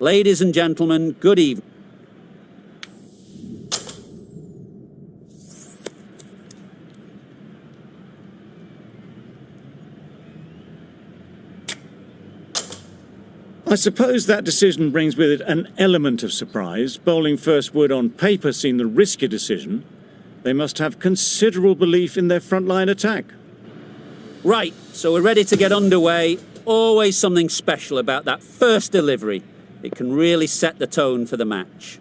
Ladies and gentlemen, good evening. I suppose that decision brings with it an element of surprise. Bowling first would on paper seem the riskier decision. They must have considerable belief in their frontline attack. Right, so we're ready to get underway. Always something special about that first delivery. It can really set the tone for the match.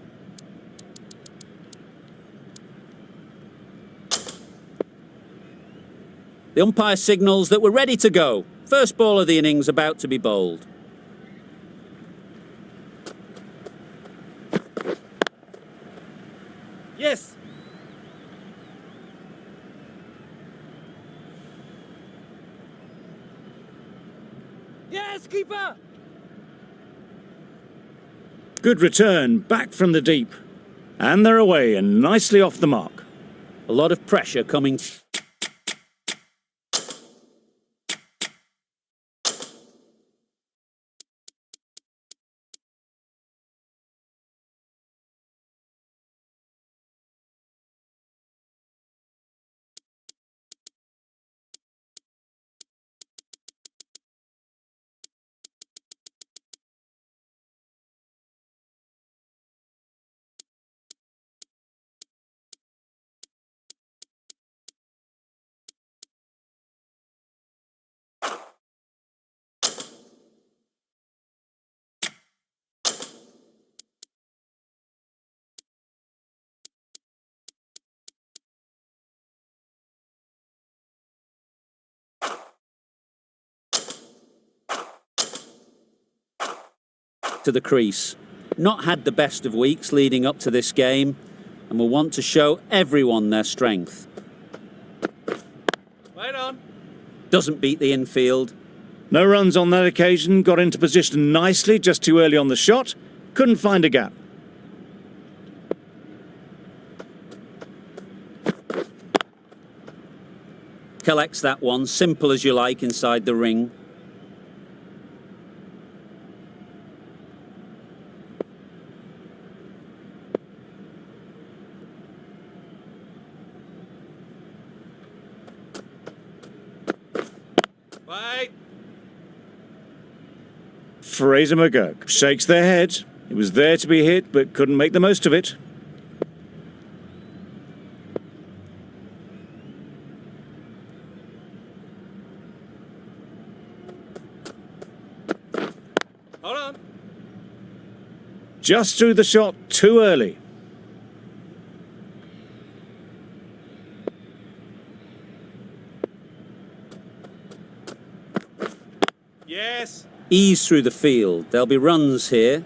The umpire signals that we're ready to go. First ball of the innings about to be bowled. Yes. Yes, keeper. Good return, back from the deep. And they're away and nicely off the mark. A lot of pressure coming. To the crease. Not had the best of weeks leading up to this game and will want to show everyone their strength. Right on. Doesn't beat the infield. No runs on that occasion, got into position nicely, just too early on the shot. Couldn't find a gap. Collects that one, simple as you like, inside the ring. Right. Fraser McGurk shakes their head. It was there to be hit, but couldn't make the most of it. Hold on. Just threw the shot too early. Yes. Ease through the field. There'll be runs here.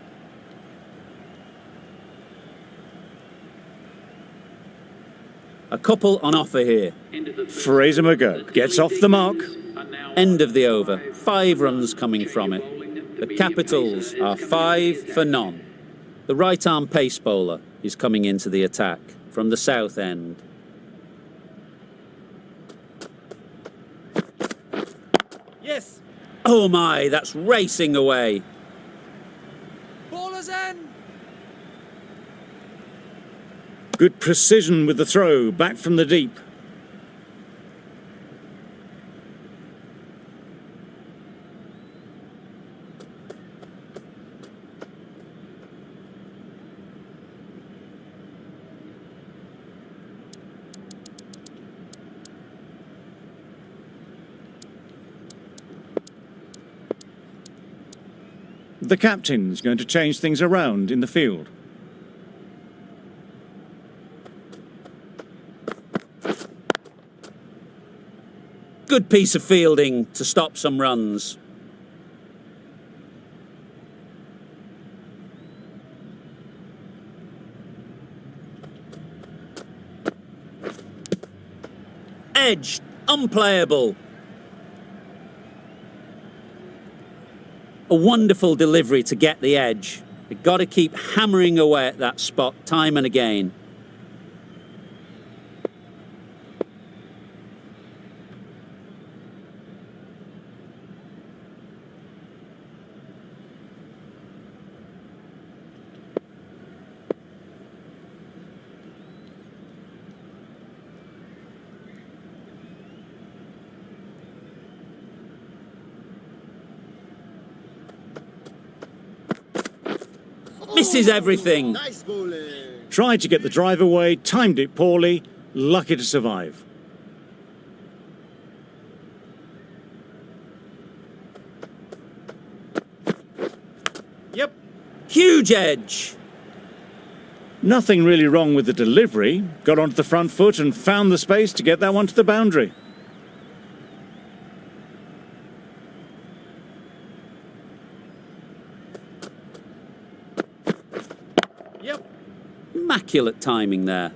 A couple on offer here. Fraser McGurk gets off the mark. End of the over. 5 runs coming from it. The Capitals are 5 for none. The right-arm pace bowler is coming into the attack from the south end. Yes. Oh my, that's racing away. Baller's end. Good precision with the throw, back from the deep. The captain's going to change things around in the field. Good piece of fielding to stop some runs. Edge, unplayable. A wonderful delivery to get the edge. You've got to keep hammering away at that spot time and again. This is everything. Nice bowling. Tried to get the drive away, timed it poorly, lucky to survive. Yep. Huge edge. Nothing really wrong with the delivery. Got onto the front foot and found the space to get that one to the boundary. Yep. Immaculate timing there.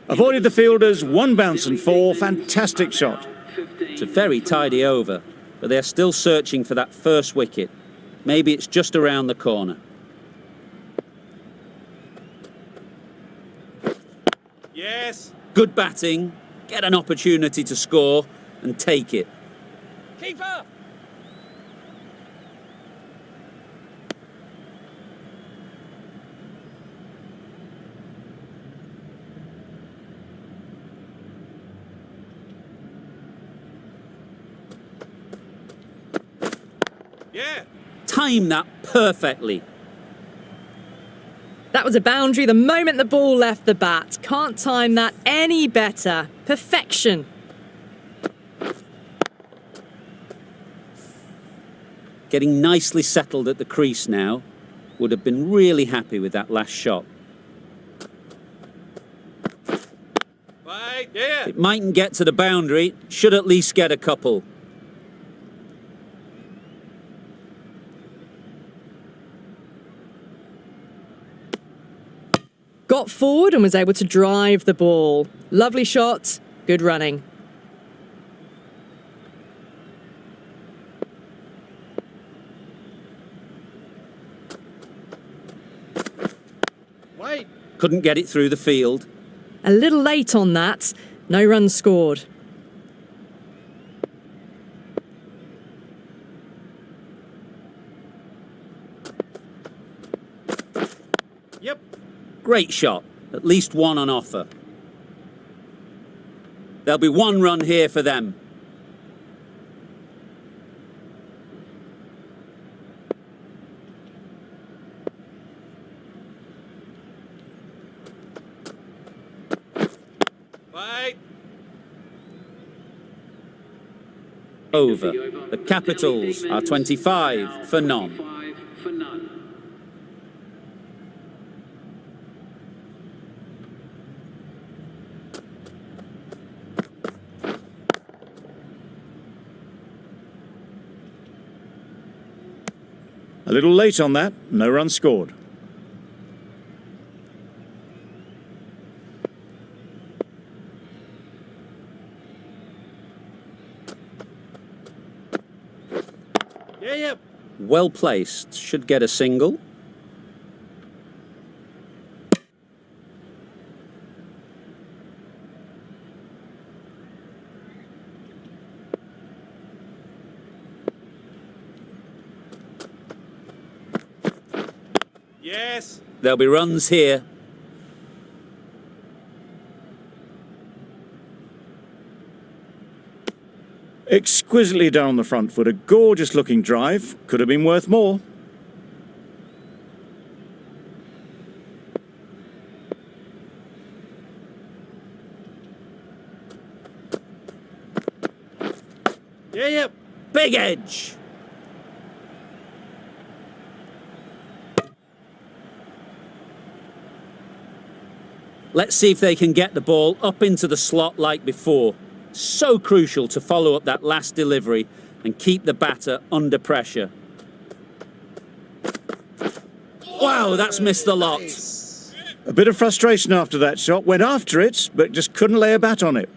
Avoided the fielders, 1 bounce and 4. Fantastic shot. It's a very tidy over, but they're still searching for that first wicket. Maybe it's just around the corner. Yes. Good batting, get an opportunity to score and take it. Keeper. Yeah. Time that perfectly. That was a boundary the moment the ball left the bat. Can't time that any better. Perfection. Getting nicely settled at the crease now. Would have been really happy with that last shot. Right. Yeah. It mightn't get to the boundary, should at least get a couple. Got forward and was able to drive the ball. Lovely shot. Good running. Wait. Couldn't get it through the field. A little late on that. No runs scored. Yep. Great shot. At least one on offer. There'll be 1 run here for them. Right. Over. The Capitals are 25 for none. A little late on that, no run scored. Yeah. Yep. Well placed. Should get a single. Yes. There'll be runs here. Exquisitely down the front foot, a gorgeous looking drive. Could have been worth more. Yeah. Yep. Big edge. Let's see if they can get the ball up into the slot like before. So crucial to follow up that last delivery and keep the batter under pressure. Wow, that's missed the lot. A bit of frustration after that shot. Went after it, but just couldn't lay a bat on it.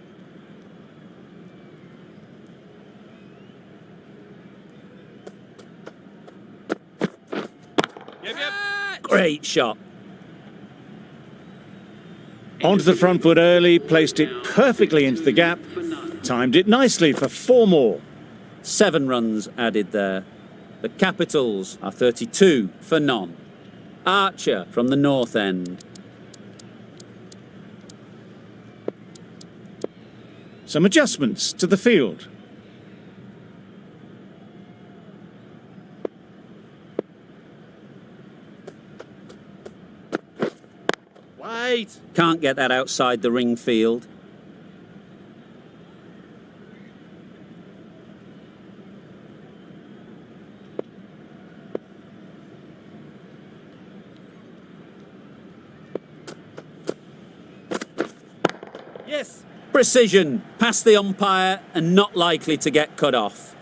Yep. Yep. Great shot. Onto the front foot early, placed it perfectly into the gap. Timed it nicely for 4 more. 7 runs added there. The Capitals are 32 for none. Archer from the north end. Some adjustments to the field. Wait. Can't get that outside the ring field. Yes. Precision, past the umpire and not likely to get cut off.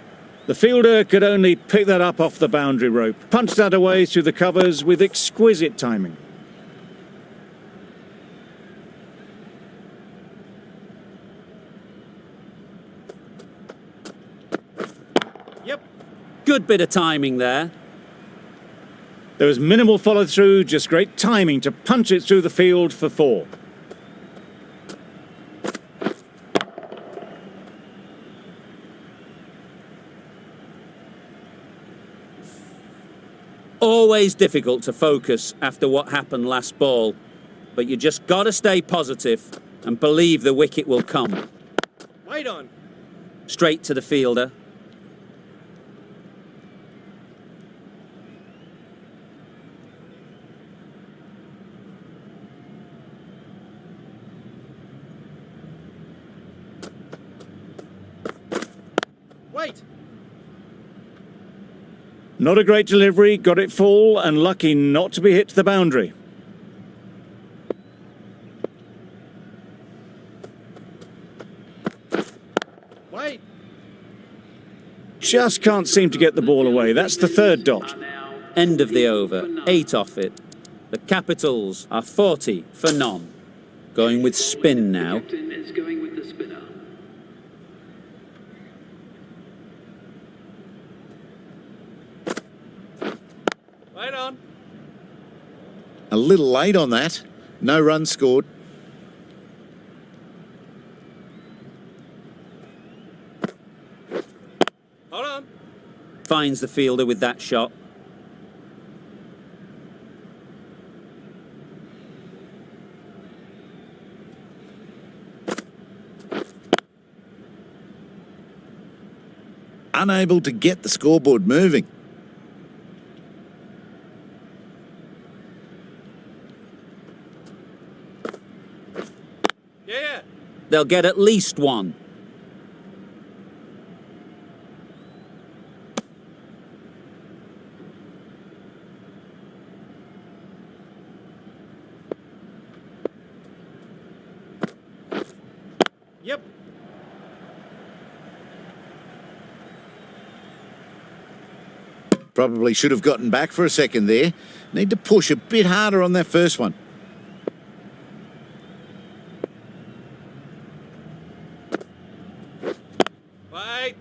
The fielder could only pick that up off the boundary rope, punched that away through the covers with exquisite timing. Yep. Good bit of timing there. There was minimal follow-through, just great timing to punch it through the field for 4. Always difficult to focus after what happened last ball, but you just got to stay positive and believe the wicket will come. Right on. Straight to the fielder. Wait. Not a great delivery, got it full and lucky not to be hit to the boundary. Wait. Just can't seem to get the ball away. That's the 3rd dot. End of the over, 8 off it. The Capitals are 40 for none. Going with spin now. Captain is going with the spinner. Right on. A little late on that. No runs scored. Hold on. Finds the fielder with that shot. Unable to get the scoreboard moving. Yeah. They'll get at least one. Yep. Probably should have gotten back for a second there. Need to push a bit harder on that first one. Wait.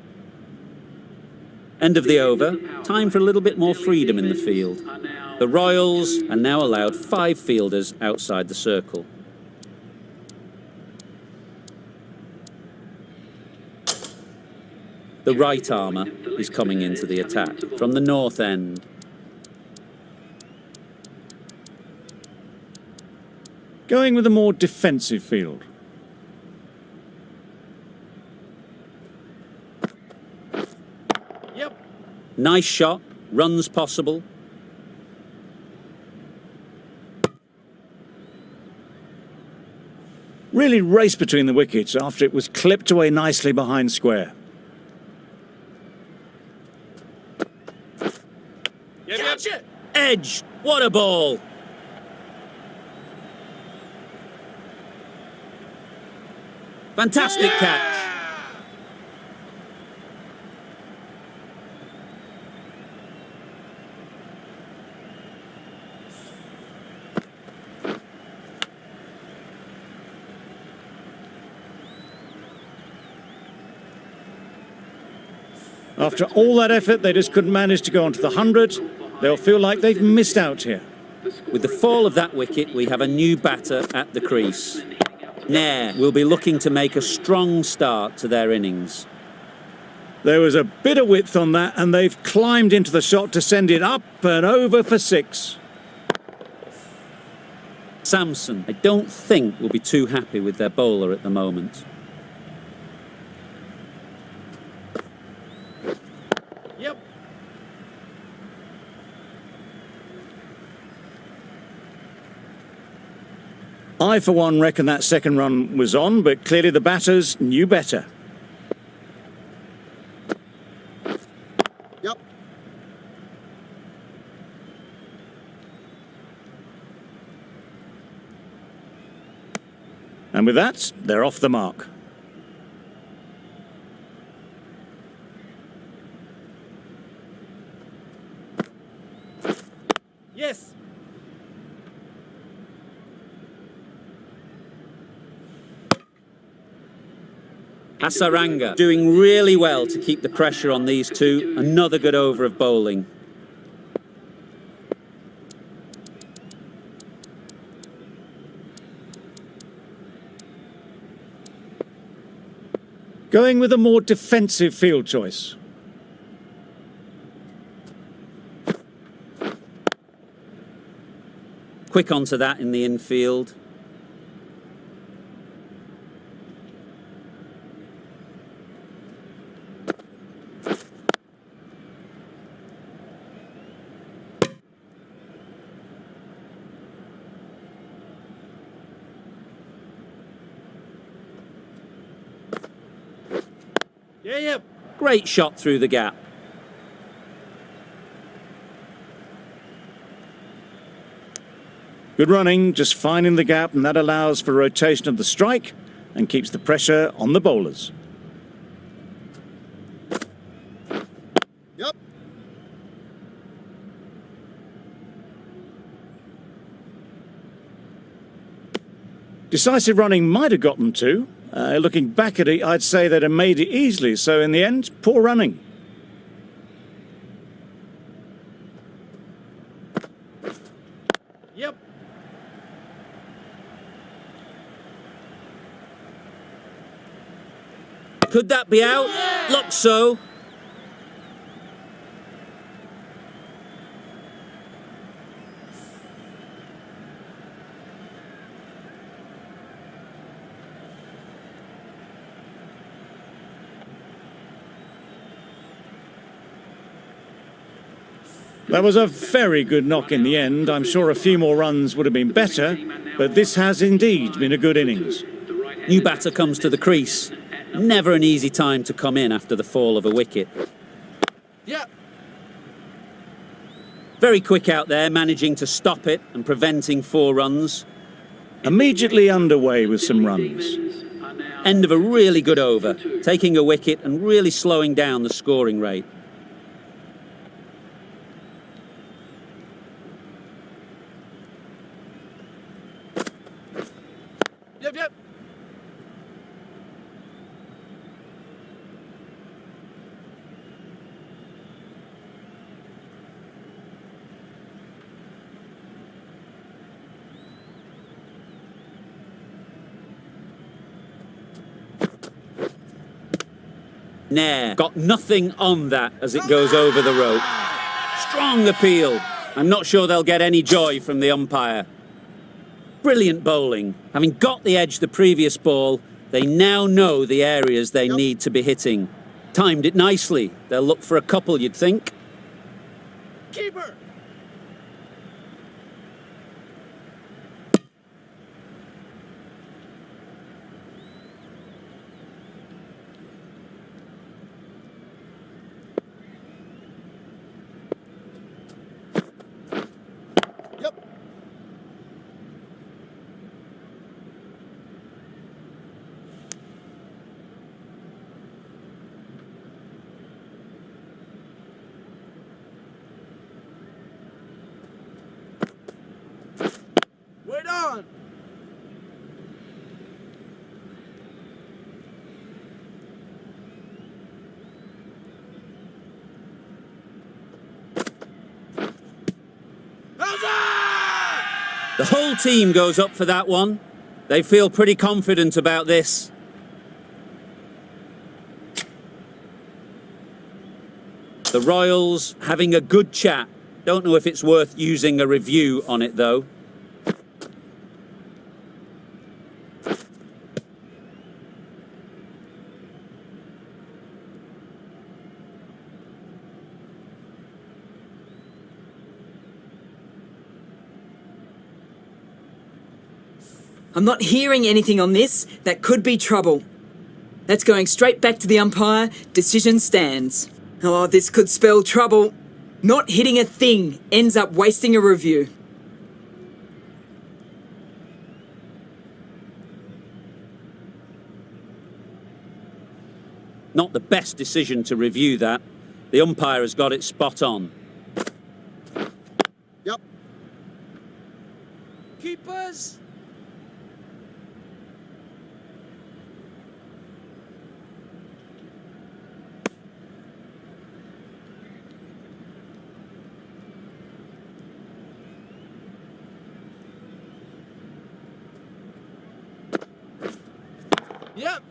End of the over. Time for a little bit more freedom in the field. The Royals are now allowed 5 fielders outside the circle. The right armour is coming into the attack from the north end. Going with a more defensive field. Yep. Nice shot, runs possible. Really raced between the wickets after it was clipped away nicely behind square. Yep. Gotcha. Edge, what a ball! Fantastic catch. After all that effort, they just couldn't manage to go onto the 100. They'll feel like they've missed out here. With the fall of that wicket, we have a new batter at the crease. Nair will be looking to make a strong start to their innings. There was a bit of width on that, and they've climbed into the shot to send it up and over for 6. Samson, I don't think, will be too happy with their bowler at the moment. Yep. I, for one, reckon that second run was on, but clearly the batters knew better. Yep. And with that, they're off the mark. Yes. Hasaranga doing really well to keep the pressure on these two. Another good over of bowling. Going with a more defensive field choice. Quick onto that in the infield. Yeah. Great shot through the gap. Good running, just finding the gap, and that allows for rotation of the strike and keeps the pressure on the bowlers. Yep. Decisive running might have got them two. Looking back at it, I'd say they'd have made it easily, so in the end, poor running. Yep. Could that be out? Looks so. That was a very good knock in the end. I'm sure a few more runs would have been better, but this has indeed been a good innings. New batter comes to the crease. Never an easy time to come in after the fall of a wicket. Yeah. Very quick out there, managing to stop it and preventing 4 runs. Immediately underway with some runs. End of a really good over, taking a wicket and really slowing down the scoring rate. Yep. Nair got nothing on that as it goes over the rope. Strong appeal. I'm not sure they'll get any joy from the umpire. Brilliant bowling. Having got the edge the previous ball, they now know the areas they need to be hitting. Timed it nicely. They'll look for a couple, you'd think. Keeper. Wait on. The whole team goes up for that one. They feel pretty confident about this. The Royals having a good chat. Don't know if it's worth using a review on it though. I'm not hearing anything on this. That could be trouble. That's going straight back to the umpire. Decision stands. Oh, this could spell trouble. Not hitting a thing ends up wasting a review. Not the best decision to review that. The umpire has got it spot on. Yep. Keepers. Yep.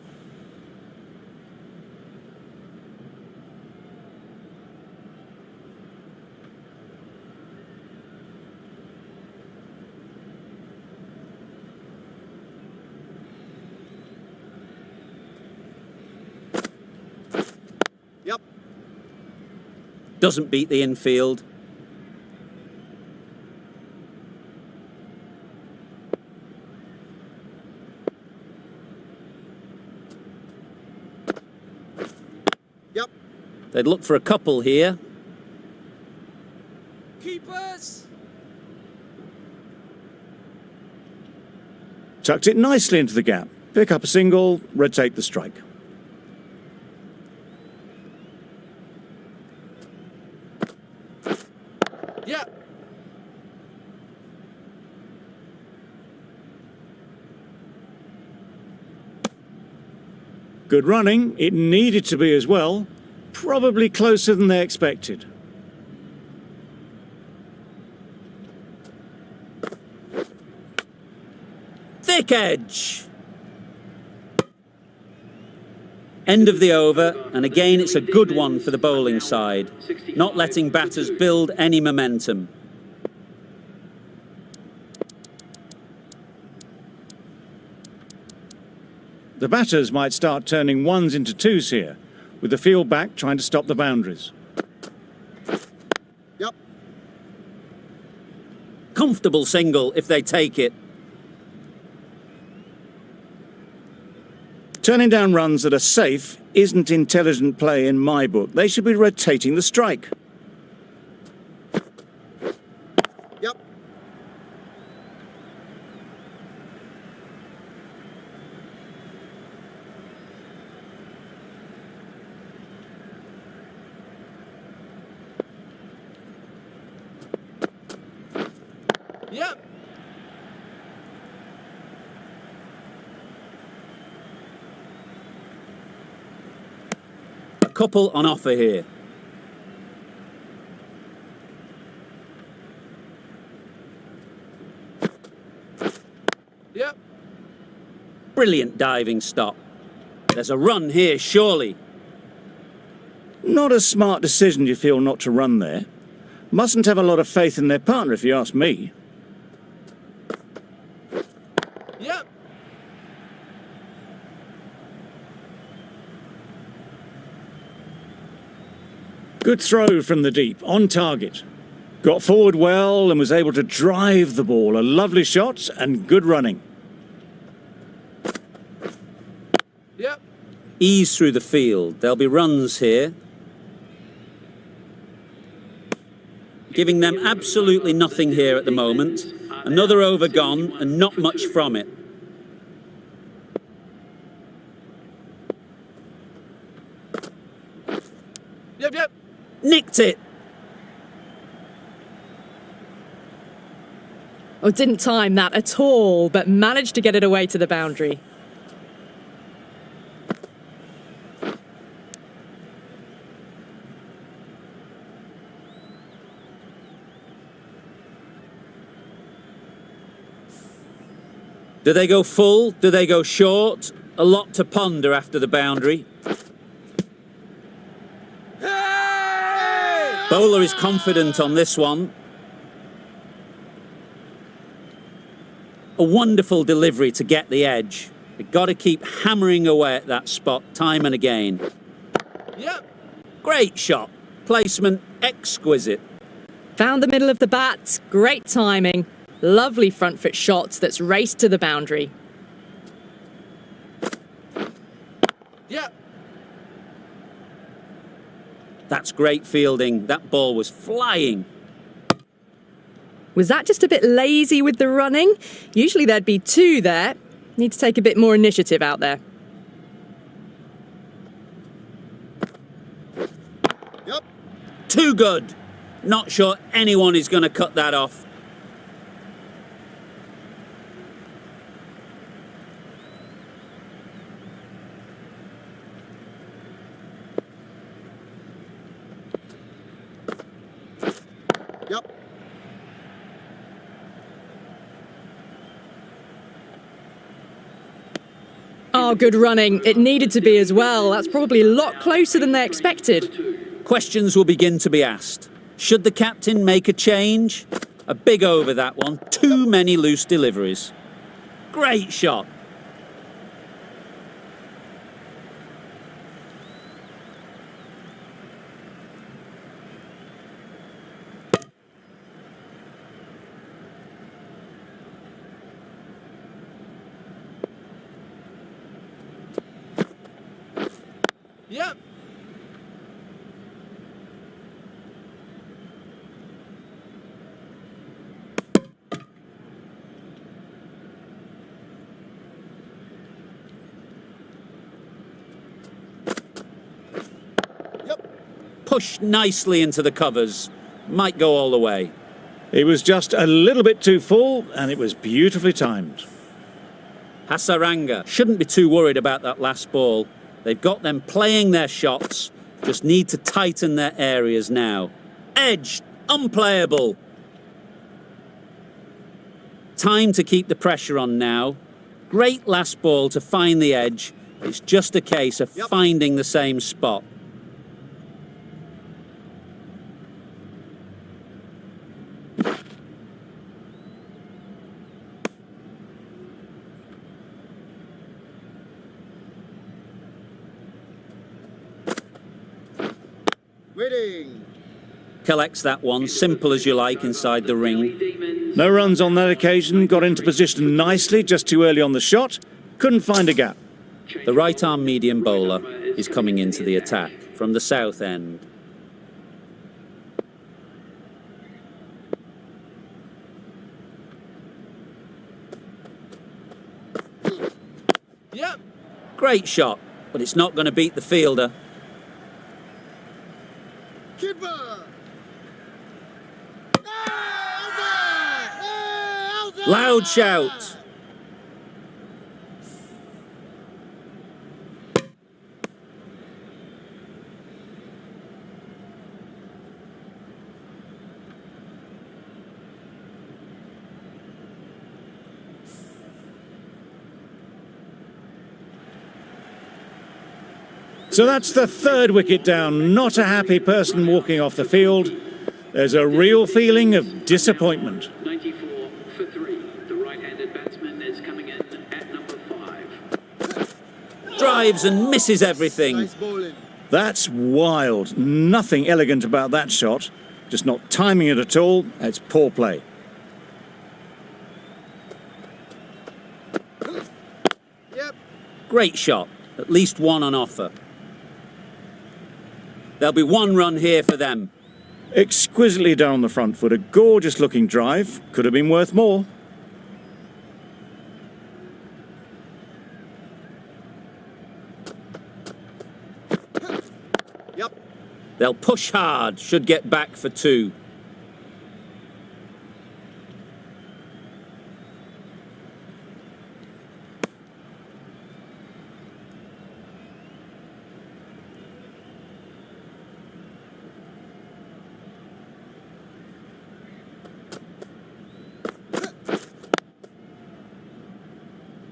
Yep. Doesn't beat the infield. Yep. They'd look for a couple here. Keepers. Tucked it nicely into the gap. Pick up a single, rotate the strike. Yep. Good running. It needed to be as well. Probably closer than they expected. Thick edge. End of the over, and again it's a good one for the bowling side, not letting batters build any momentum. The batters might start turning ones into twos here, with the field back trying to stop the boundaries. Yep. Comfortable single if they take it. Turning down runs that are safe isn't intelligent play in my book. They should be rotating the strike. Yep. Yep. A couple on offer here. Yep. Brilliant diving stop. There's a run here, surely. Not a smart decision, you feel, not to run there. Mustn't have a lot of faith in their partner, if you ask me. Yep. Good throw from the deep, on target. Got forward well and was able to drive the ball. A lovely shot and good running. Yep. Ease through the field. There'll be runs here. Giving them absolutely nothing here at the moment. Another over gone and not much from it. Yep. Yep. Nicked it. Oh, didn't time that at all, but managed to get it away to the boundary. Do they go full? Do they go short? A lot to ponder after the boundary. Hey! Bowler is confident on this one. A wonderful delivery to get the edge. They've got to keep hammering away at that spot time and again. Yep. Great shot. Placement exquisite. Found the middle of the bat. Great timing. Lovely front foot shot that's raced to the boundary. Yep. That's great fielding. That ball was flying. Was that just a bit lazy with the running? Usually there'd be two there. Need to take a bit more initiative out there. Yep. Too good. Not sure anyone is going to cut that off. Yep. Oh, good running. It needed to be as well. That's probably a lot closer than they expected. Questions will begin to be asked. Should the captain make a change? A big over that one. Too many loose deliveries. Great shot. Yep. Pushed nicely into the covers. Might go all the way. It was just a little bit too full, and it was beautifully timed. Hasaranga shouldn't be too worried about that last ball. They've got them playing their shots. Just need to tighten their areas now. Edge, unplayable. Time to keep the pressure on now. Great last ball to find the edge. It's just a case of finding the same spot. Waiting. Collects that one, simple as you like, inside the ring. No runs on that occasion, got into position nicely, just too early on the shot. Couldn't find a gap. The right-arm medium bowler is coming into the attack from the south end. Yep. Great shot, but it's not going to beat the fielder. Keeper. Loud shout. So that's the third wicket down. Not a happy person walking off the field. There's a real feeling of disappointment. 94 for 3. The right-handed batsman is coming in at number 5. Drives and misses everything. Nice bowling. That's wild. Nothing elegant about that shot. Just not timing it at all. It's poor play. Yep. Great shot. At least one on offer. There'll be one run here for them. Exquisitely done on the front foot. A gorgeous looking drive. Could have been worth more. Yep. They'll push hard. Should get back for 2.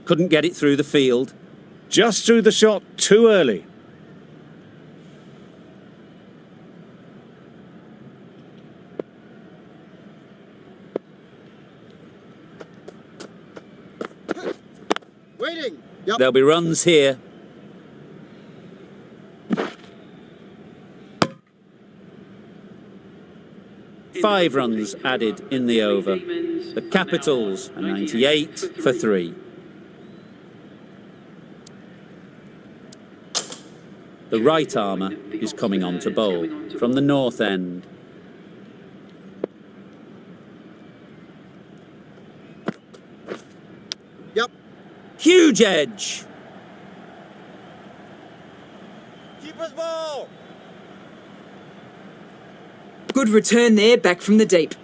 Couldn't get it through the field. Just threw the shot too early. Waiting. Yep. There'll be runs here. 5 runs added in the over. The Capitals are 98 for 3. The right armour is coming on to bowl from the north end. Yep. Huge edge. Keeper's ball. Good return there, back from the deep.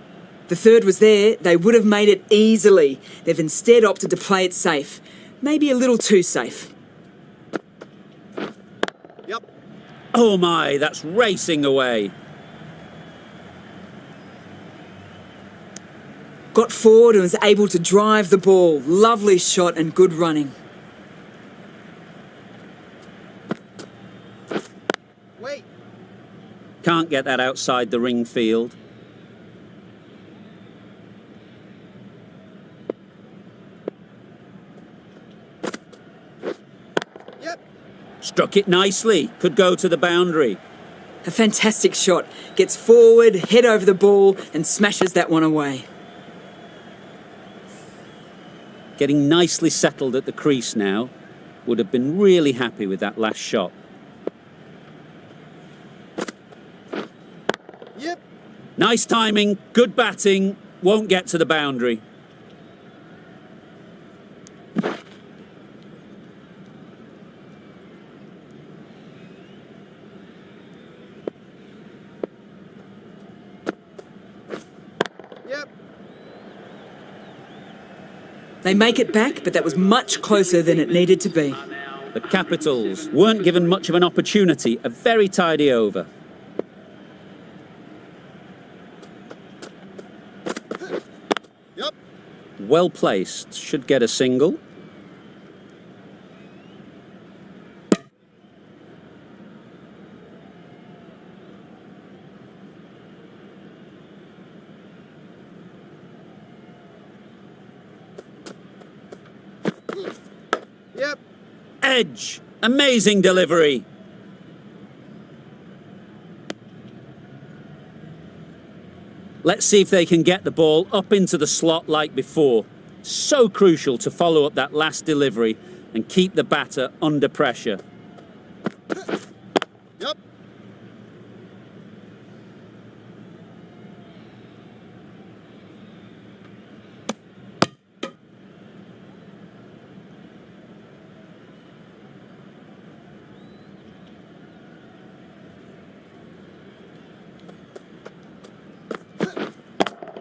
The third was there, they would have made it easily. They've instead opted to play it safe. Maybe a little too safe. Yep. Oh my, that's racing away. Got forward and was able to drive the ball. Lovely shot and good running. Wait. Can't get that outside the ring field. Yep. Struck it nicely. Could go to the boundary. A fantastic shot. Gets forward, head over the ball and smashes that one away. Getting nicely settled at the crease now. Would have been really happy with that last shot. Yep. Nice timing, good batting, won't get to the boundary. Yep. They make it back, but that was much closer than it needed to be. The Capitals weren't given much of an opportunity, a very tidy over. Yep. Well placed, should get a single. Yep. Edge, amazing delivery. Let's see if they can get the ball up into the slot like before. So crucial to follow up that last delivery and keep the batter under pressure. Yep.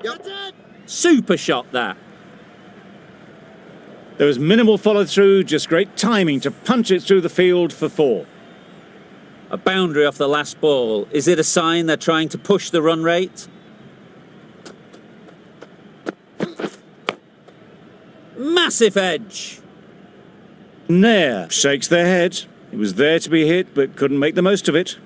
Yep. That's it. Super shot that. There was minimal follow-through, just great timing to punch it through the field for 4. A boundary off the last ball. Is it a sign they're trying to push the run rate? Massive edge. Nair shakes their head. It was there to be hit, but couldn't make the most of it.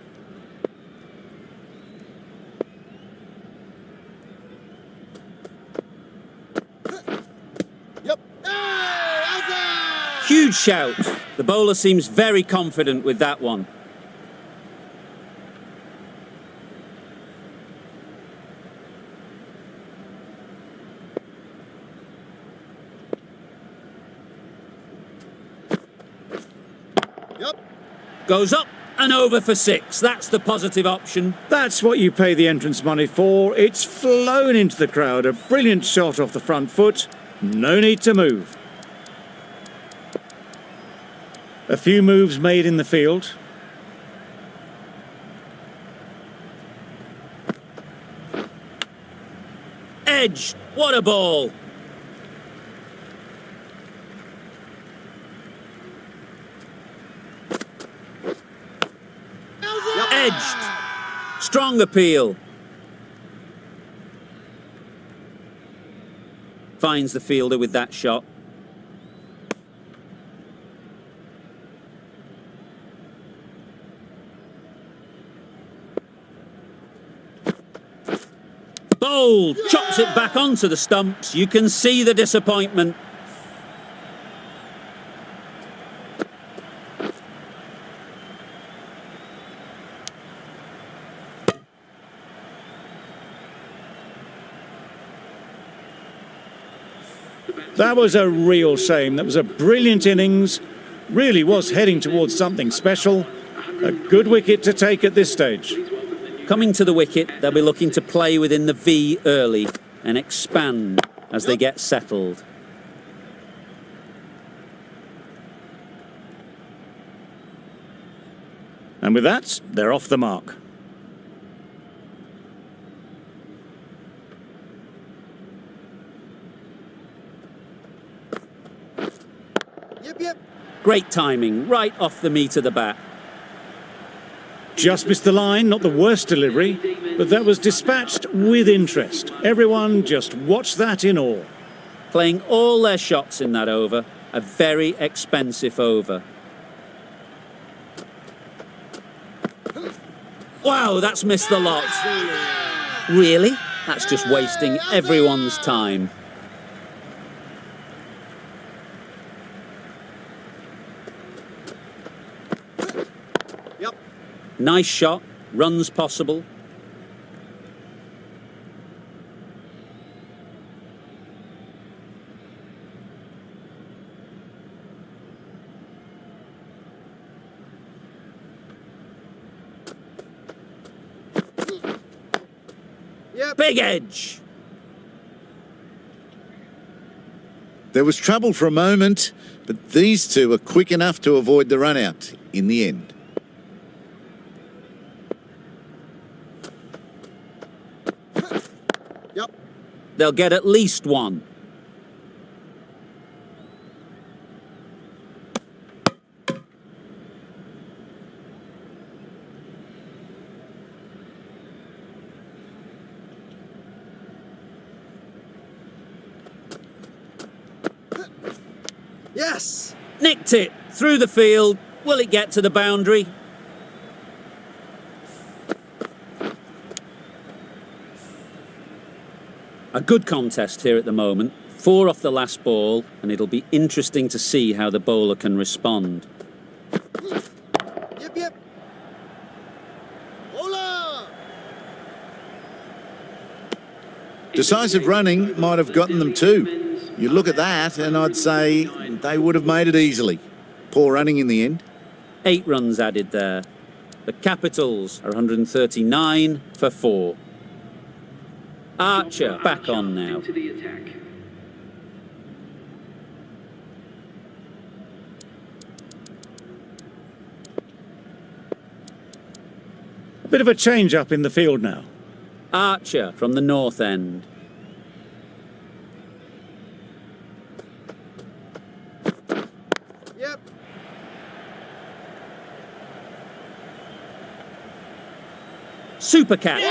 Yep. Hey, outside. Huge shout. The bowler seems very confident with that one. Yep. Goes up and over for 6. That's the positive option. That's what you pay the entrance money for. It's flown into the crowd. A brilliant shot off the front foot. No need to move. A few moves made in the field. Edge. What a ball. Edged. Strong appeal. Finds the fielder with that shot. Bold. Chops it back onto the stumps. You can see the disappointment. That was a real shame. That was a brilliant innings. Really was heading towards something special. A good wicket to take at this stage. Coming to the wicket, they'll be looking to play within the V early and expand as they get settled. And with that, they're off the mark. Yep, yep. Great timing, right off the meat of the bat. Just missed the line, not the worst delivery, but that was dispatched with interest. Everyone just watched that in awe. Playing all their shots in that over, a very expensive over. Wow, that's missed the lot. Really? That's just wasting everyone's time. Yep. Nice shot, runs possible. Yep. Big edge. There was trouble for a moment, but these two are quick enough to avoid the run-out in the end. Yep. They'll get at least one. Yes. Nicked it through the field. Will it get to the boundary? A good contest here at the moment. 4 off the last ball, and it'll be interesting to see how the bowler can respond. Yep, yep. Hola. Decisive running might have gotten them too. You look at that and I'd say they would have made it easily. Poor running in the end. 8 runs added there. The Capitals are 139 for 4. Archer back on now. Into the attack. A bit of a change up in the field now. Archer from the north end. Yep. Super catch.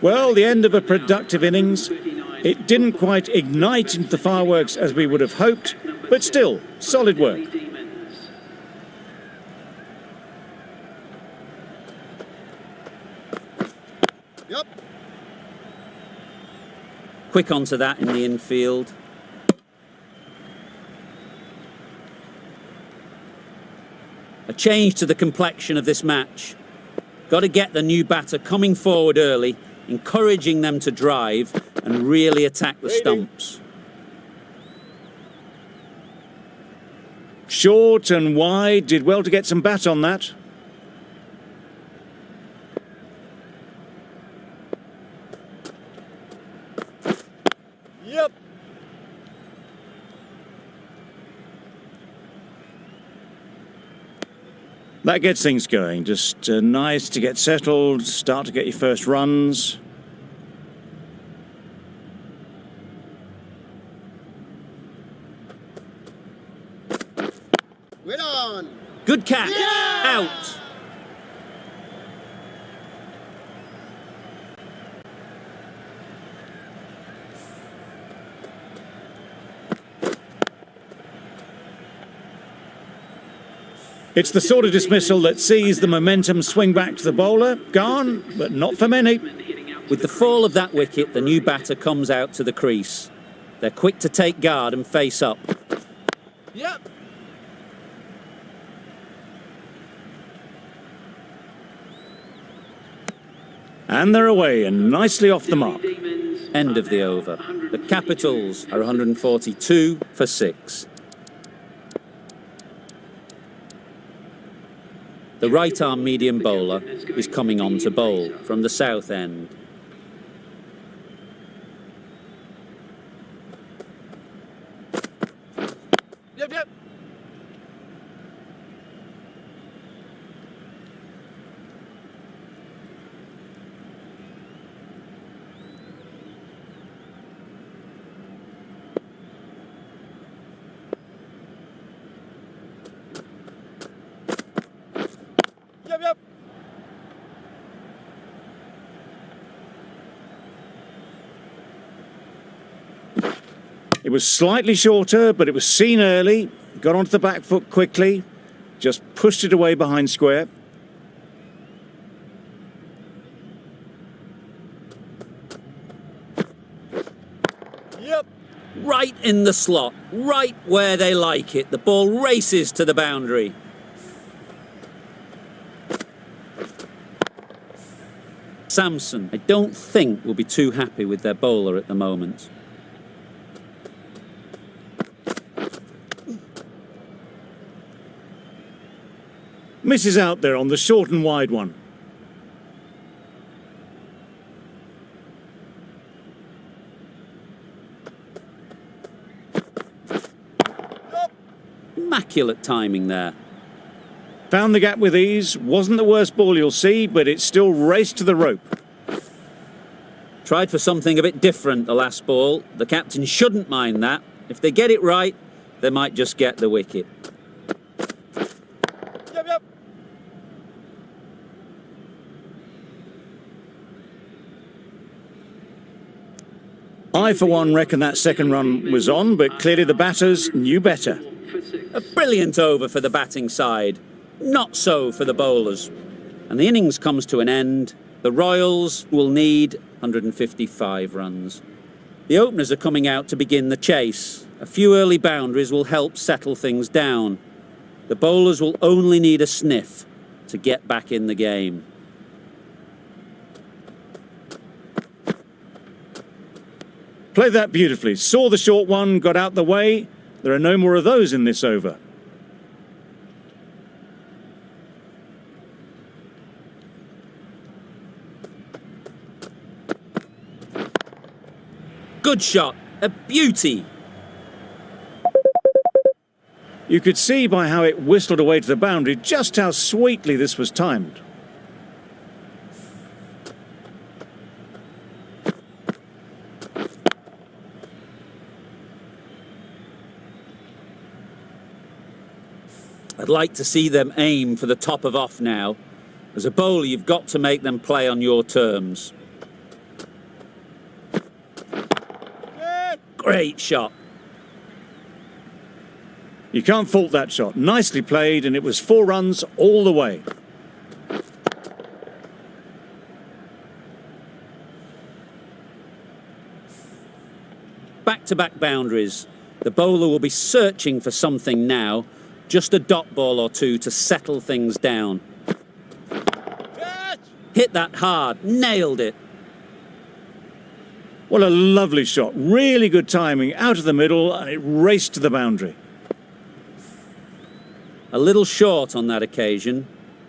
Well, the end of a productive innings. It didn't quite ignite into the fireworks as we would have hoped, but still, solid work. Yep. Quick onto that in the infield. A change to the complexion of this match. Got to get the new batter coming forward early, encouraging them to drive and really attack the stumps. Short and wide, did well to get some bat on that. Yep. That gets things going. Just nice to get settled, start to get your first runs. Wait on. Good catch. Yeah! Out. It's the sort of dismissal that sees the momentum swing back to the bowler. Gone, but not for many. With the fall of that wicket, the new batter comes out to the crease. They're quick to take guard and face up. Yep. And they're away and nicely off the mark. End of the over. The Capitals are 142 for 6. The right-arm medium bowler is coming on to bowl from the south end. Yep, yep. Yep, yep. It was slightly shorter, but it was seen early, got onto the back foot quickly, just pushed it away behind square. Yep. Right in the slot, right where they like it. The ball races to the boundary. Samson, I don't think, will be too happy with their bowler at the moment. Misses out there on the short and wide one. Immaculate timing there. Found the gap with ease, wasn't the worst ball you'll see, but it still raced to the rope. Tried for something a bit different the last ball. The captain shouldn't mind that. If they get it right, they might just get the wicket. Yep, yep. I, for one, reckon that second run was on, but clearly the batters knew better. A brilliant over for the batting side. Not so for the bowlers. And the innings comes to an end. The Royals will need 155 runs. The openers are coming out to begin the chase. A few early boundaries will help settle things down. The bowlers will only need a sniff to get back in the game. Played that beautifully. Saw the short one, got out the way. There are no more of those in this over. Good shot. A beauty. You could see by how it whistled away to the boundary just how sweetly this was timed. I'd like to see them aim for the top of off now. As a bowler, you've got to make them play on your terms. Great shot. You can't fault that shot. Nicely played, and it was 4 runs all the way. Back-to-back boundaries. The bowler will be searching for something now. Just a dot ball or two to settle things down. Catch. Hit that hard. Nailed it. What a lovely shot. Really good timing. Out of the middle, and it raced to the boundary. A little short on that occasion.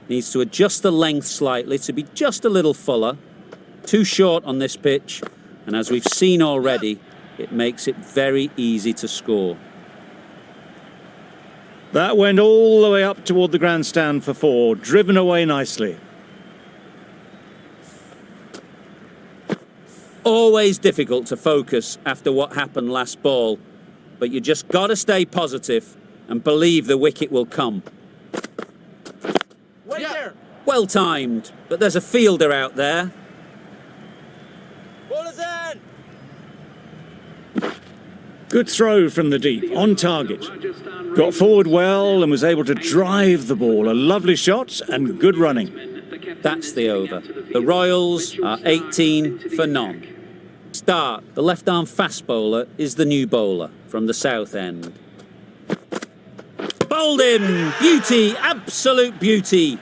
Needs to adjust the length slightly to be just a little fuller. Too short on this pitch. And as we've seen already, it makes it very easy to score. That went all the way up toward the grandstand for 4. Driven away nicely. Always difficult to focus after what happened last ball. But you just got to stay positive and believe the wicket will come. Wait there. Well timed, but there's a fielder out there. Ball is in. Good throw from the deep, on target. Got forward well and was able to drive the ball. A lovely shot and good running. That's the over. The Royals are 18 for none. start. The left-arm fast bowler is the new bowler from the south end. Bowled in! Beauty! Absolute beauty!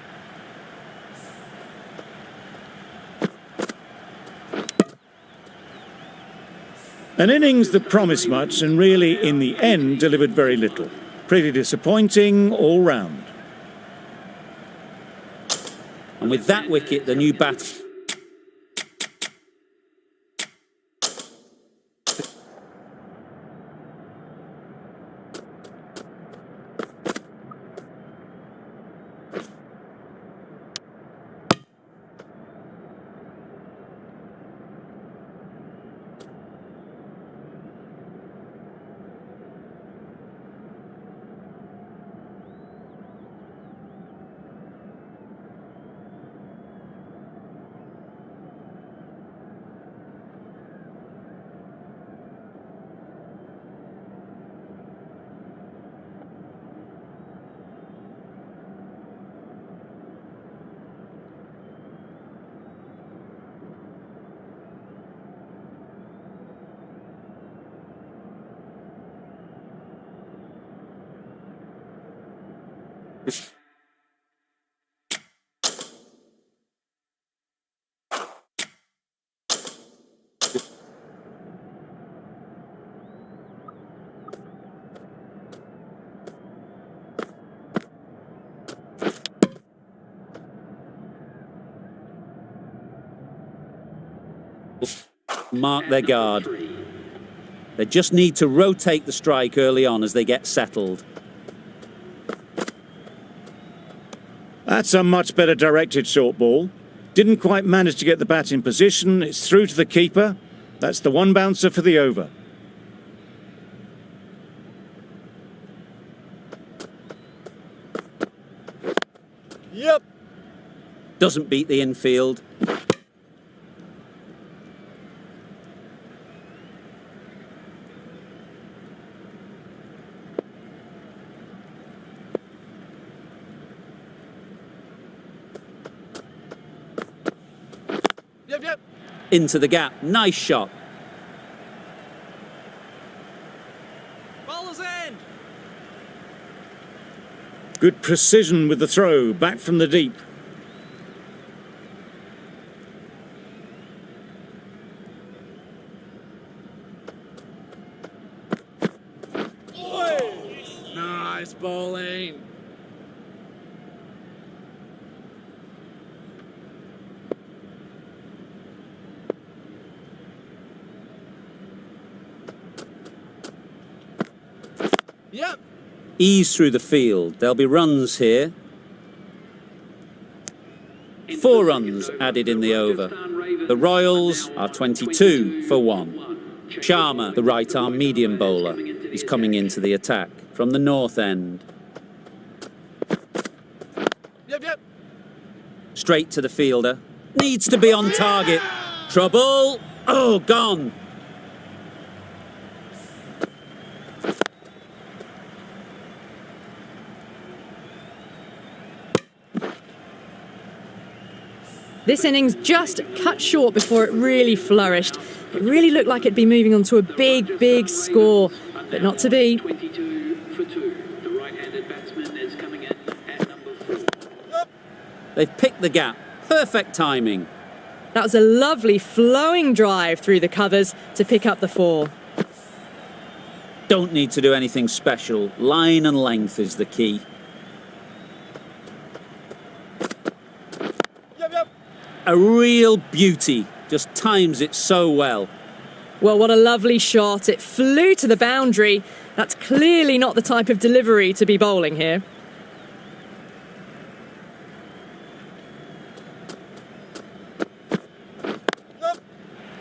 An innings that promised much and really, in the end, delivered very little. Pretty disappointing all round. And with that wicket, the new bat... mark their guard. They just need to rotate the strike early on as they get settled. That's a much better directed short ball. Didn't quite manage to get the bat in position. It's through to the keeper. That's the one bouncer for the over. Yep. Doesn't beat the infield. Yep. Into the gap. Nice shot. Bowler's end. Good precision with the throw, back from the deep. Nice bowling. Yep. Ease through the field. There'll be runs here. 4 runs added in the over. The Royals are 22 for 1. Sharma, the right-arm medium bowler, is coming into the attack from the north end. Yep. Straight to the fielder. Needs to be on target. Trouble. Oh, gone. This innings just cut short before it really flourished. It really looked like it'd be moving on to a big score, but not to be. 22 for 2. The right-handed batsman is coming in at number 4. They've picked the gap. Perfect timing. That was a lovely flowing drive through the covers to pick up the 4. Don't need to do anything special. Line and length is the key. Yep. A real beauty. Just times it so well. Well, what a lovely shot. It flew to the boundary. That's clearly not the type of delivery to be bowling here.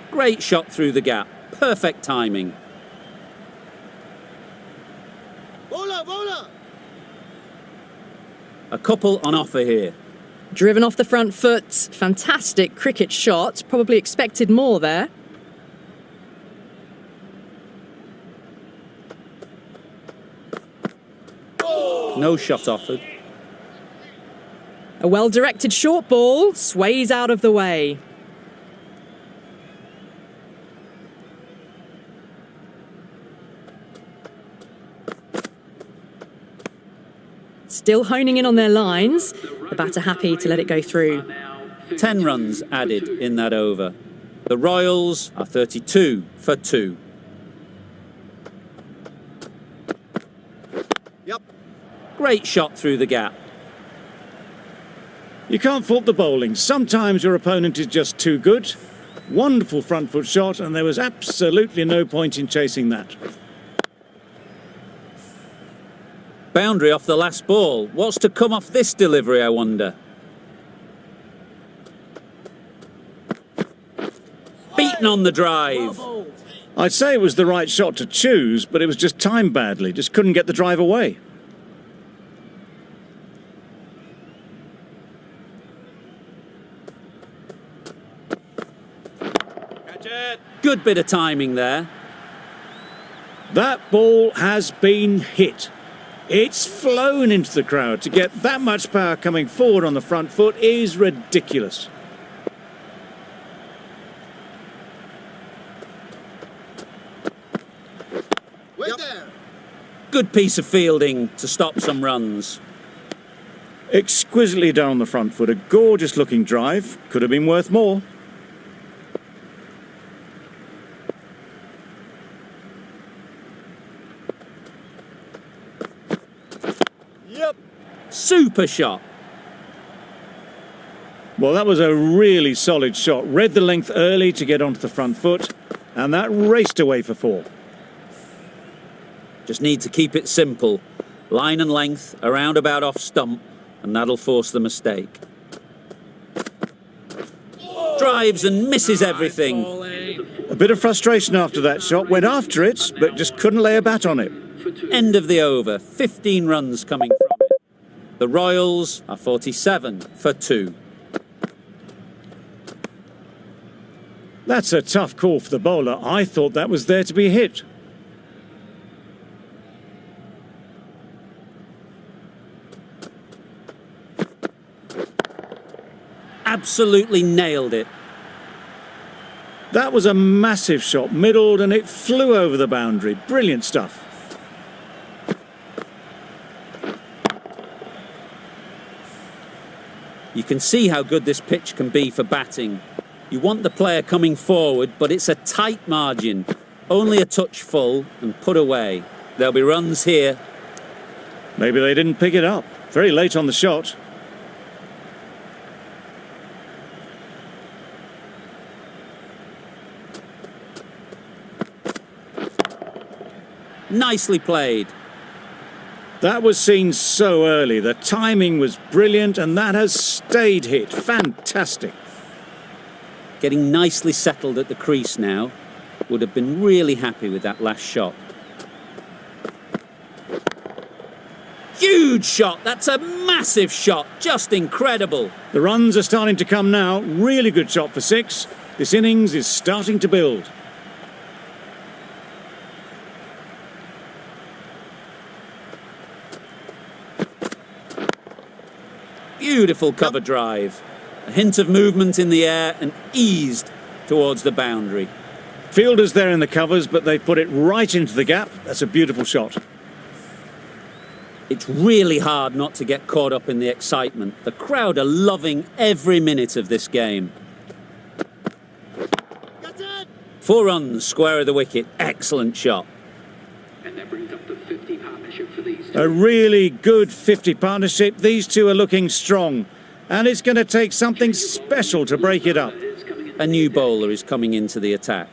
Great shot through the gap. Perfect timing. Bowler. A couple on offer here. Driven off the front foot. Fantastic cricket shot. Probably expected more there. No shot offered. A well-directed short ball sways out of the way. still honing in on their lines. The batter happy to let it go through. 10 runs added in that over. The Royals are 32 for 2. Yep. Great shot through the gap. You can't fault the bowling. Sometimes your opponent is just too good. Wonderful front foot shot, and there was absolutely no point in chasing that. Boundary off the last ball. What's to come off this delivery, I wonder? Beaten on the drive. I'd say it was the right shot to choose, but it was just timed badly. Just couldn't get the drive away. Catch it. Good bit of timing there. That ball has been hit. It's flown into the crowd. To get that much power coming forward on the front foot is ridiculous. Wait there. Good piece of fielding to stop some runs. Exquisitely done on the front foot. A gorgeous looking drive. Could have been worth more. Yep. Super shot. Well, that was a really solid shot. Read the length early to get onto the front foot, and that raced away for 4. Just need to keep it simple. Line and length, around about off stump, and that'll force the mistake. Drives and misses everything. Bowling. A bit of frustration after that shot. Went after it, but just couldn't lay a bat on it. End of the over. 15 runs coming from it. The Royals are 47 for 2. That's a tough call for the bowler. I thought that was there to be hit. Absolutely nailed it. That was a massive shot, middled, and it flew over the boundary. Brilliant stuff. You can see how good this pitch can be for batting. You want the player coming forward, but it's a tight margin. Only a touch full and put away. There'll be runs here. Maybe they didn't pick it up. Very late on the shot. Nicely played. That was seen so early. The timing was brilliant, and that has stayed hit. Fantastic. Getting nicely settled at the crease now. Would have been really happy with that last shot. Huge shot. That's a massive shot. Just incredible. The runs are starting to come now. Really good shot for 6. This innings is starting to build. Beautiful cover drive. A hint of movement in the air and eased towards the boundary. Fielders there in the covers, but they put it right into the gap. That's a beautiful shot. It's really hard not to get caught up in the excitement. The crowd are loving every minute of this game. Catch it. 4 runs, square of the wicket. Excellent shot. And that brings up the 50 partnership for these two. A really good 50 partnership. These two are looking strong. And it's going to take something special to break it up. A new bowler is coming into the attack.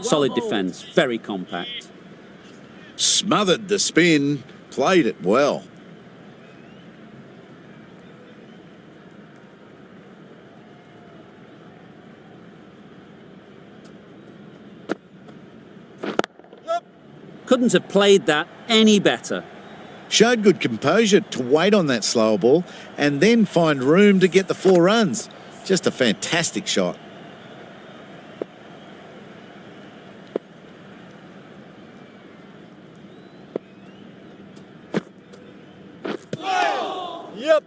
Solid defence, very compact. Smothered the spin, played it well. Couldn't have played that any better. Showed good composure to wait on that slower ball and then find room to get the 4 runs. Just a fantastic shot. Yep.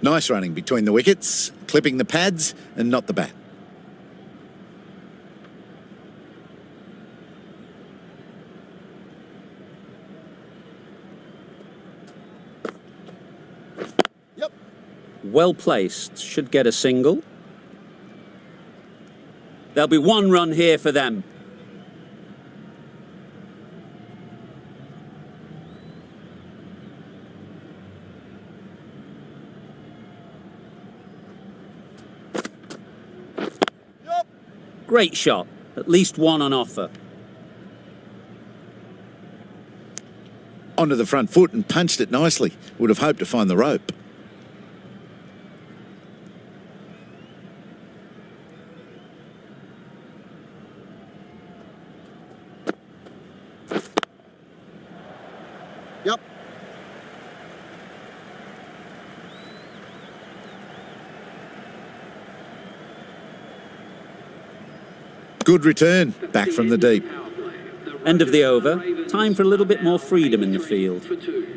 Nice running between the wickets. clipping the pads and not the bat. Yep. Well placed, should get a single. There'll be one run here for them. Yep. Great shot, at least one on offer. Onto the front foot and punched it nicely. Would have hoped to find the rope. Yep. Good return, back from the deep. End of the over. Time for a little bit more freedom in the field.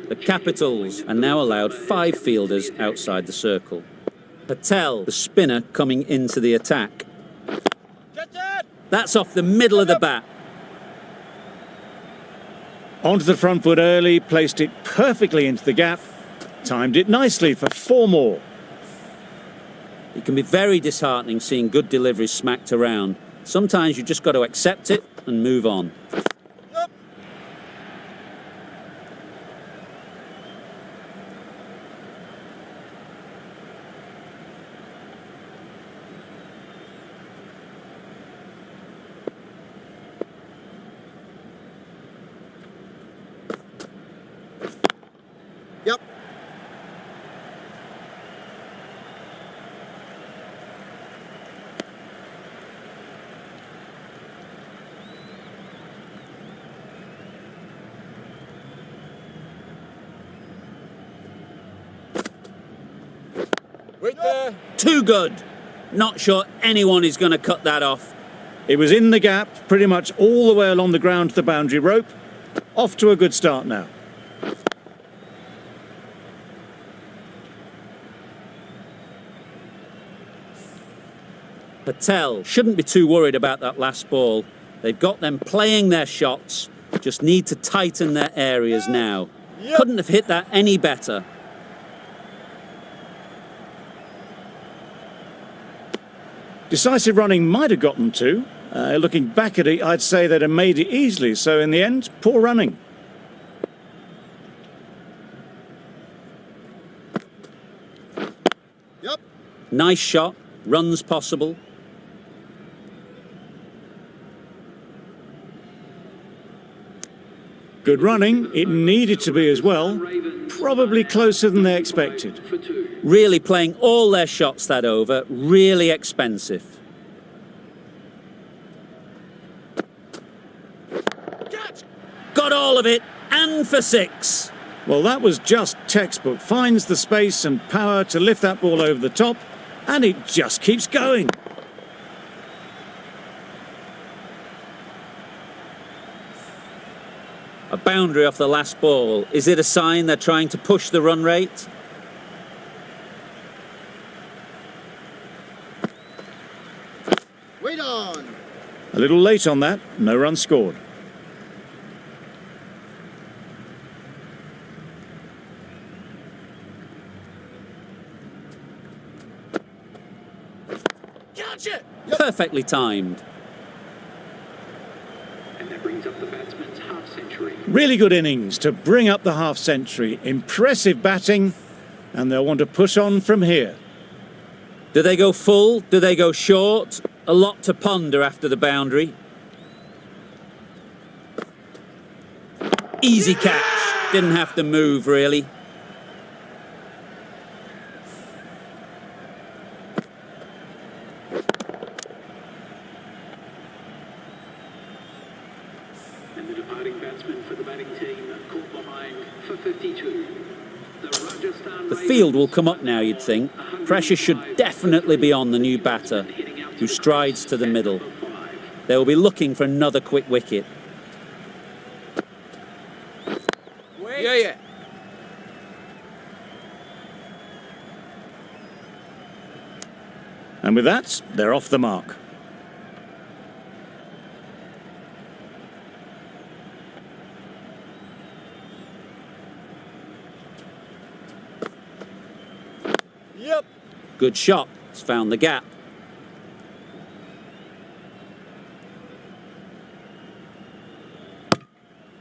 The Capitals are now allowed 5 fielders outside the circle. Patel, the spinner, coming into the attack. Catch it. That's off the middle of the bat. Onto the front foot early, placed it perfectly into the gap. Timed it nicely for 4 more. It can be very disheartening seeing good deliveries smacked around. Sometimes you just got to accept it and move on. Yep. Yep. Wait there. Too good. Not sure anyone is going to cut that off. It was in the gap, pretty much all the way along the ground to the boundary rope. Off to a good start now. Patel shouldn't be too worried about that last ball. They've got them playing their shots, just need to tighten their areas now. Yep. Couldn't have hit that any better. Decisive running might have gotten 2. Looking back at it, I'd say they'd have made it easily. So in the end, poor running. Yep. Nice shot, runs possible. Good running. It needed to be as well. Probably closer than they expected. Really playing all their shots that over, really expensive. Catch. Got all of it, and for 6. Well, that was just textbook. Finds the space and power to lift that ball over the top, and it just keeps going. A boundary off the last ball. Is it a sign they're trying to push the run rate? Wait on. A little late on that. No run scored. Catch it. Perfectly timed. And that brings up the batsman's half century. Really good innings to bring up the half century. Impressive batting, and they'll want to push on from here. Do they go full? Do they go short? A lot to ponder after the boundary. Easy catch. Didn't have to move, really. And the departing batsman for the batting team caught behind for 52. The Rajasthan The field will come up now, you'd think. Pressure should definitely be on the new batter, who strides to the middle. They will be looking for another quick wicket. Yeah. And with that, they're off the mark. Yep. Good shot. It's found the gap.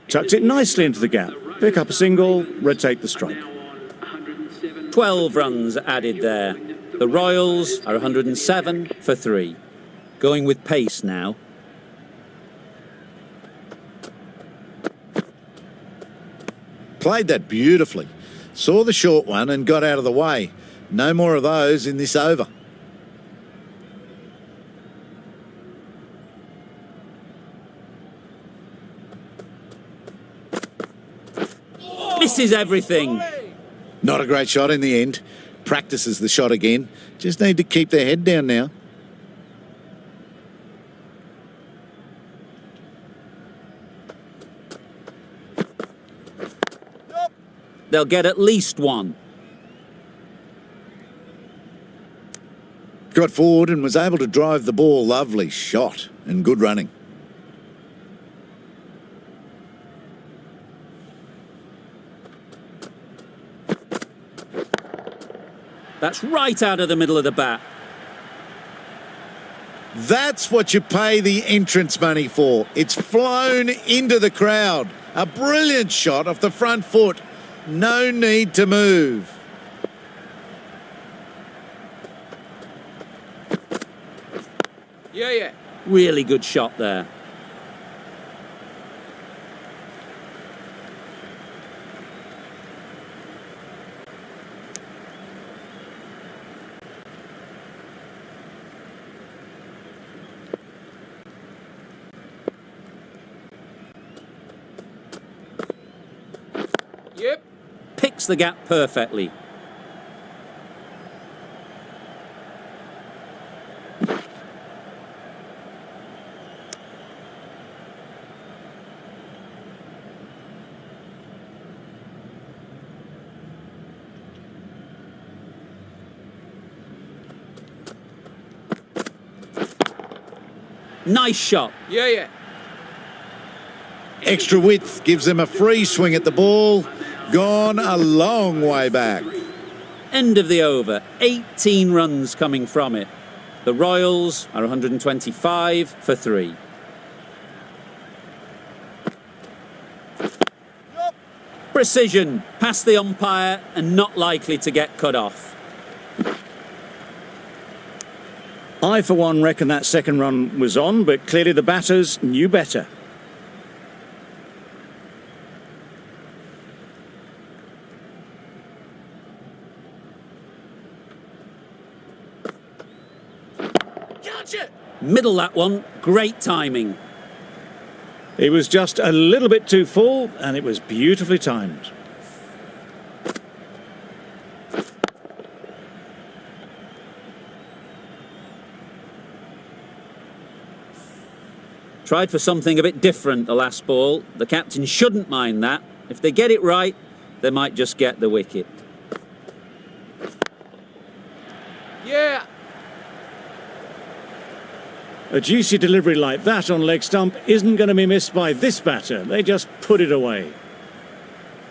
Tucked it nicely into the gap. Pick up a single, rotate the strike. 12 runs added there. The Royals are 107 for 3. Going with pace now. Played that beautifully. Saw the short one and got out of the way. No more of those in this over. Misses everything. Not a great shot in the end. Practices the shot again. Just need to keep their head down now. They'll get at least one. Got forward and was able to drive the ball. Lovely shot and good running. That's right out of the middle of the bat. That's what you pay the entrance money for. It's flown into the crowd. A brilliant shot off the front foot. No need to move. Yeah. Really good shot there. Yep. Picks the gap perfectly. Nice shot. Yeah. Extra width gives them a free swing at the ball. Gone a long way back. End of the over. 18 runs coming from it. The Royals are 125 for 3. Precision. Past the umpire and not likely to get cut off. I, for one, reckon that second run was on, but clearly the batters knew better. Gotcha. Middle that one. Great timing. It was just a little bit too full, and it was beautifully timed. Tried for something a bit different the last ball. The captain shouldn't mind that. If they get it right, they might just get the wicket. Yeah. A juicy delivery like that on leg stump isn't going to be missed by this batter. They just put it away.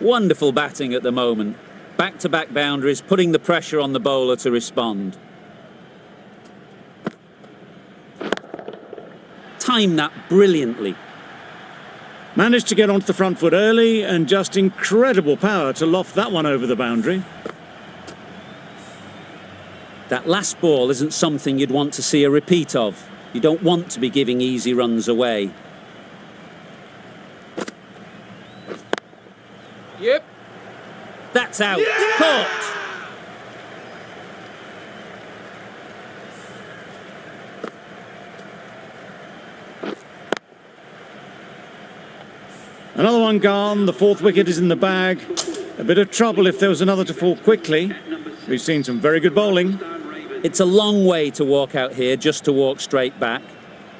Wonderful batting at the moment. Back-to-back boundaries, putting the pressure on the bowler to respond. Timed that brilliantly. Managed to get onto the front foot early and just incredible power to loft that one over the boundary. That last ball isn't something you'd want to see a repeat of. You don't want to be giving easy runs away. Yep. That's out. Caught. Another one gone. The fourth wicket is in the bag. A bit of trouble if there was another to fall quickly. We've seen some very good bowling. It's a long way to walk out here just to walk straight back.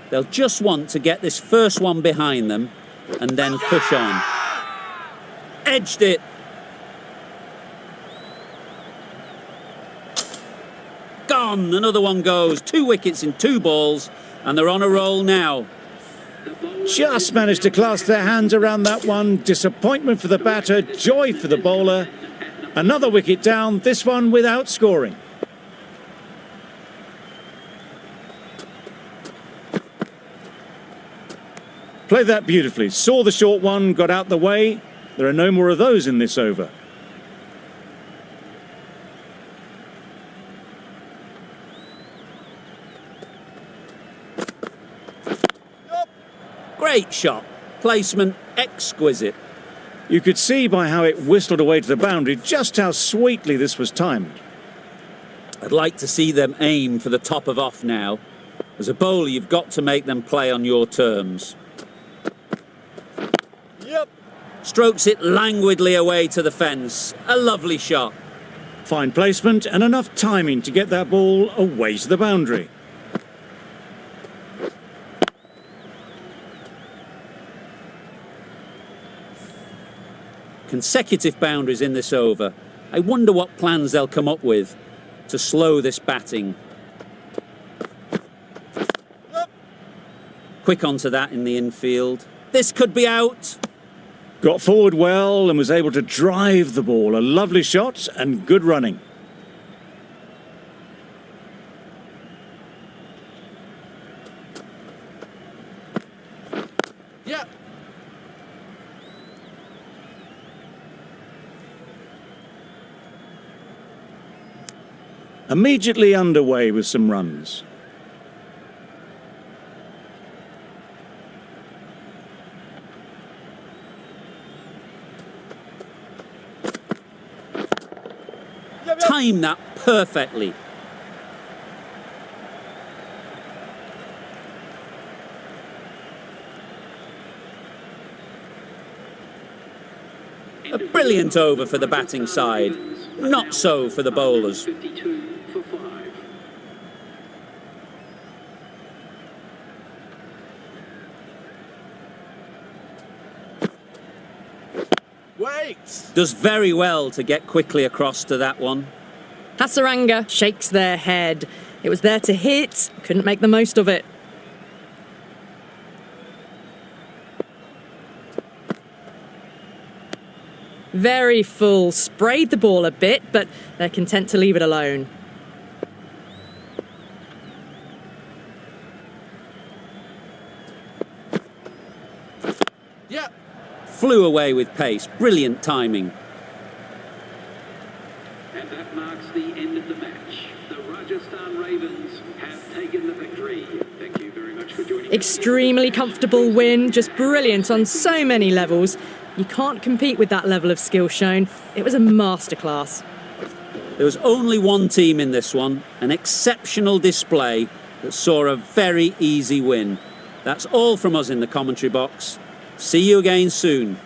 They'll just want to get this first one behind them and then push on. Edged it. Gone. on, another one goes. 2 wickets in 2 balls, and they're on a roll now. Just managed to clasp their hands around that one. Disappointment for the batter, joy for the bowler. Another wicket down, this one without scoring. Played that beautifully. Saw the short one, got out the way. There are no more of those in this over. Great shot. Placement exquisite. You could see by how it whistled away to the boundary just how sweetly this was timed. I'd like to see them aim for the top of off now. As a bowler, you've got to make them play on your terms. Yep. Strokes it languidly away to the fence. A lovely shot. Fine placement and enough timing to get that ball away to the boundary. Consecutive boundaries in this over. I wonder what plans they'll come up with to slow this batting. Quick onto that in the infield. This could be out. Got forward well and was able to drive the ball. A lovely shot and good running. Yep. Immediately underway with some runs. Time that perfectly. A brilliant over for the batting side. Not so for the bowlers. 52 for 5. Wait. Does very well to get quickly across to that one. Hasaranga shakes their head. It was there to hit, couldn't make the most of it. Very full, sprayed the ball a bit, but they're content to leave it alone. Yep. Flew away with pace. Brilliant timing. And that marks the end of the match. The Rajasthan Ravens have taken the victory. Thank you very much for joining us. Extremely comfortable win, just brilliant on so many levels. You can't compete with that level of skill shown. It was a masterclass. There was only one team in this one, an exceptional display that saw a very easy win. That's all from us in the commentary box. See you again soon.